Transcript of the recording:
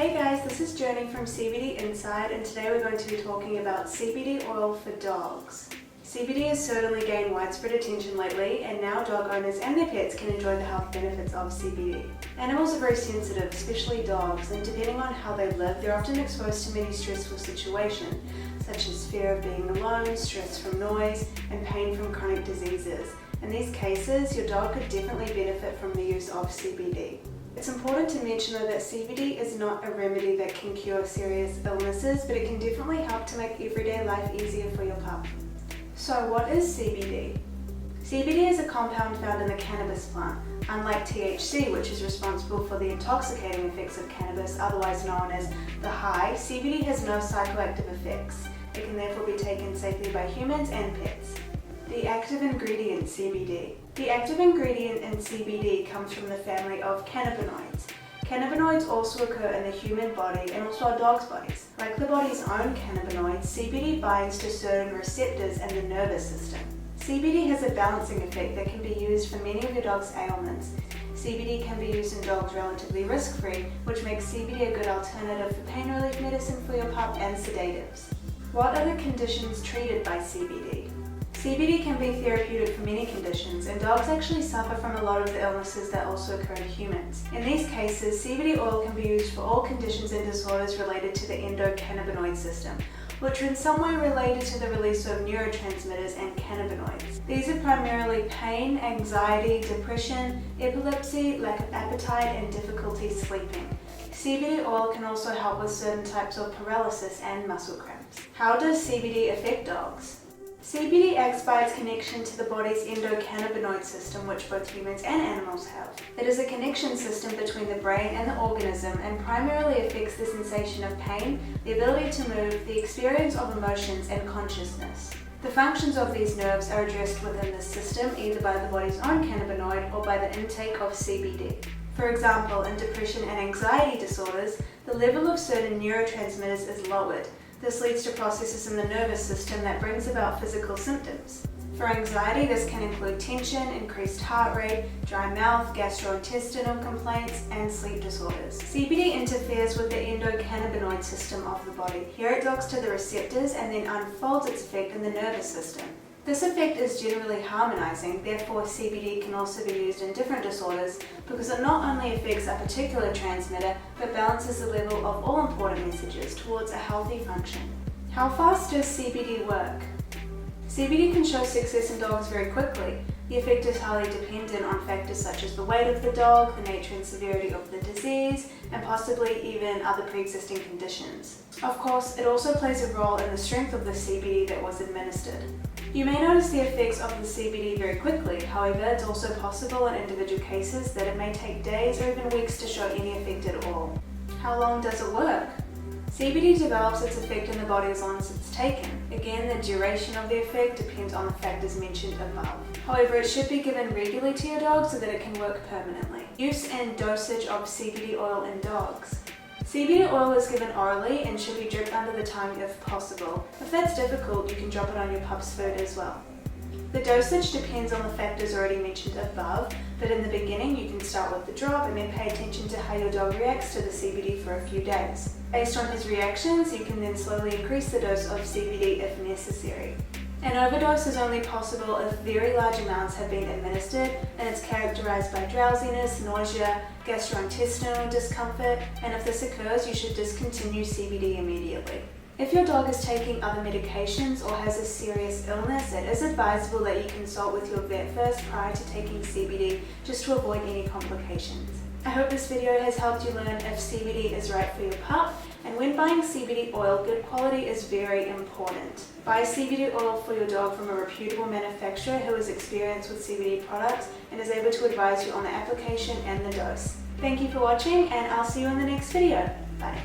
Hey guys, this is Journey from CBD Inside, and today we're going to be talking about CBD oil for dogs. CBD has certainly gained widespread attention lately, and now dog owners and their pets can enjoy the health benefits of CBD. Animals are very sensitive, especially dogs, and depending on how they live, they're often exposed to many stressful situations, such as fear of being alone, stress from noise, and pain from chronic diseases. In these cases, your dog could definitely benefit from the use of CBD. It's important to mention though that CBD is not a remedy that can cure serious illnesses, but it can definitely help to make everyday life easier for your pup. So what is CBD? CBD is a compound found in the cannabis plant. Unlike THC, which is responsible for the intoxicating effects of cannabis, otherwise known as the high, CBD has no psychoactive effects. It can therefore be taken safely by humans and pets. The active ingredient CBD. The active ingredient in CBD comes from the family of cannabinoids. Cannabinoids also occur in the human body and also our dogs' bodies. Like the body's own cannabinoids, CBD binds to certain receptors in the nervous system. CBD has a balancing effect that can be used for many of your dog's ailments. CBD can be used in dogs relatively risk-free, which makes CBD a good alternative for pain relief medicine for your pup and sedatives. What are the conditions treated by CBD? CBD can be therapeutic for many conditions, and dogs actually suffer from a lot of the illnesses that also occur in humans. In these cases, CBD oil can be used for all conditions and disorders related to the endocannabinoid system, which are in some way related to the release of neurotransmitters and cannabinoids. These are primarily pain, anxiety, depression, epilepsy, lack of appetite, and difficulty sleeping. CBD oil can also help with certain types of paralysis and muscle cramps. How does CBD affect dogs? CBD acts by its connection to the body's endocannabinoid system, which both humans and animals have. It is a connection system between the brain and the organism and primarily affects the sensation of pain, the ability to move, the experience of emotions, and consciousness. The functions of these nerves are addressed within this system either by the body's own cannabinoid or by the intake of CBD. For example, in depression and anxiety disorders, the level of certain neurotransmitters is lowered. This leads to processes in the nervous system that brings about physical symptoms. For anxiety, this can include tension, increased heart rate, dry mouth, gastrointestinal complaints, and sleep disorders. CBD interferes with the endocannabinoid system of the body. Here it docks to the receptors and then unfolds its effect in the nervous system. This effect is generally harmonizing, therefore CBD can also be used in different disorders because it not only affects a particular transmitter but balances the level of all important messages towards a healthy function. How fast does CBD work? CBD can show success in dogs very quickly. The effect is highly dependent on factors such as the weight of the dog, the nature and severity of the disease, and possibly even other pre-existing conditions. Of course, it also plays a role in the strength of the CBD that was administered. You may notice the effects of the CBD very quickly, however, it's also possible in individual cases that it may take days or even weeks to show any effect at all. How long does it work? CBD develops its effect in the body as long as it's taken. Again, the duration of the effect depends on the factors mentioned above. However, it should be given regularly to your dog so that it can work permanently. Use and dosage of CBD oil in dogs. CBD oil is given orally and should be dripped under the tongue if possible. If that's difficult, you can drop it on your pup's food as well. The dosage depends on the factors already mentioned above, but in the beginning you can start with the drop and then pay attention to how your dog reacts to the CBD for a few days. Based on his reactions, you can then slowly increase the dose of CBD if necessary. An overdose is only possible if very large amounts have been administered and it's characterized by drowsiness, nausea, gastrointestinal discomfort, and if this occurs, you should discontinue CBD immediately. If your dog is taking other medications or has a serious illness, it is advisable that you consult with your vet first prior to taking CBD just to avoid any complications. I hope this video has helped you learn if CBD is right for your pup, and when buying CBD oil, good quality is very important. Buy CBD oil for your dog from a reputable manufacturer who is experienced with CBD products and is able to advise you on the application and the dose. Thank you for watching, and I'll see you in the next video. Bye.